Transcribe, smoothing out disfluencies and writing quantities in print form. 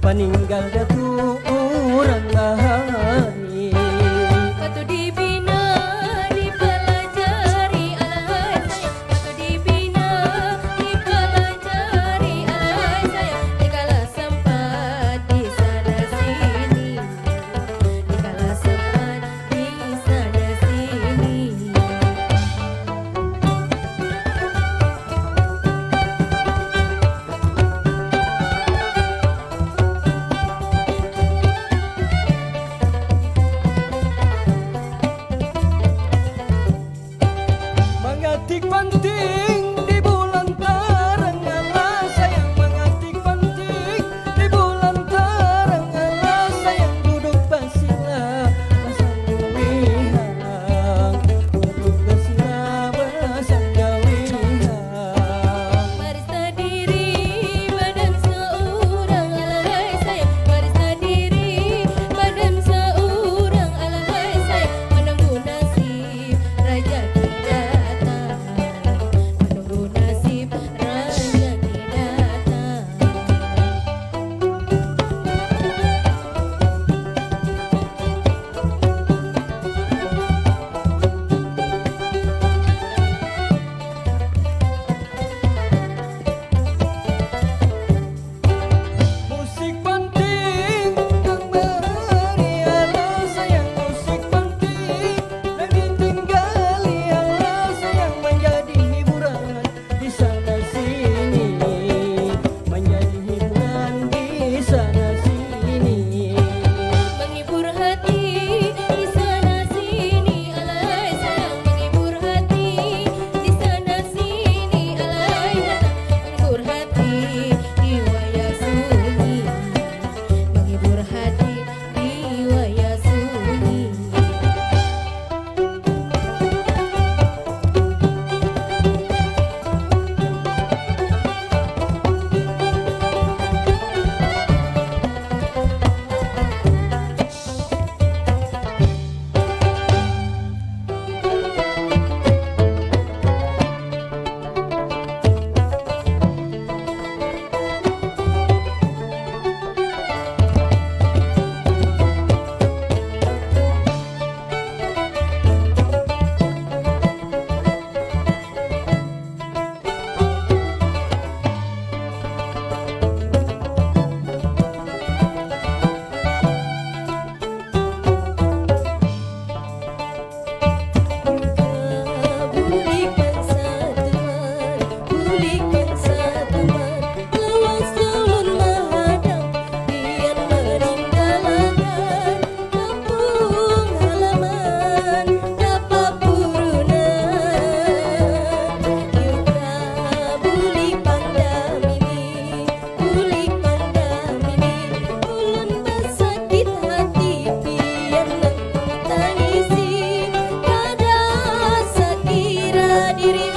Paninggal datu urang lahani Waktu dibina, dipelajari alay sayang. Waktu dibina, dipelajari alay sayang. Dikala sempat di sana sini, dikala sempat di sana sini. Mengatik penting di bulan terang Allah sayang, mengatik penting di bulan terang Allah sayang. Duduk basila basang duduk basila basang Baris terdiri badan seorang alay sayang. Baris terdiri badan seorang alay sayang. Menunggu nasib raja datang, menunggu nasib raja datang. Musik penting untuk beri Allah sayang, musik penting dan ditinggali Allah sayang. Menjadi hiburan di sana sini, menjadi hiburan di sana sini. Menghibur hati di sana sini alay sayang. Menghibur hati di sana sini alay sayang. Menghibur hati di wayah sunyi, menghibur hati di wayah sunyi. Pulihkan satu mar, pulihkan satu mar. Lawas ulun menghadap, biar meninggalkan kampung halaman dapat purunan. Yuka buli pandam ini, buli pandam ini. Ulun bersakit hati, biar tangisi kada sekira diri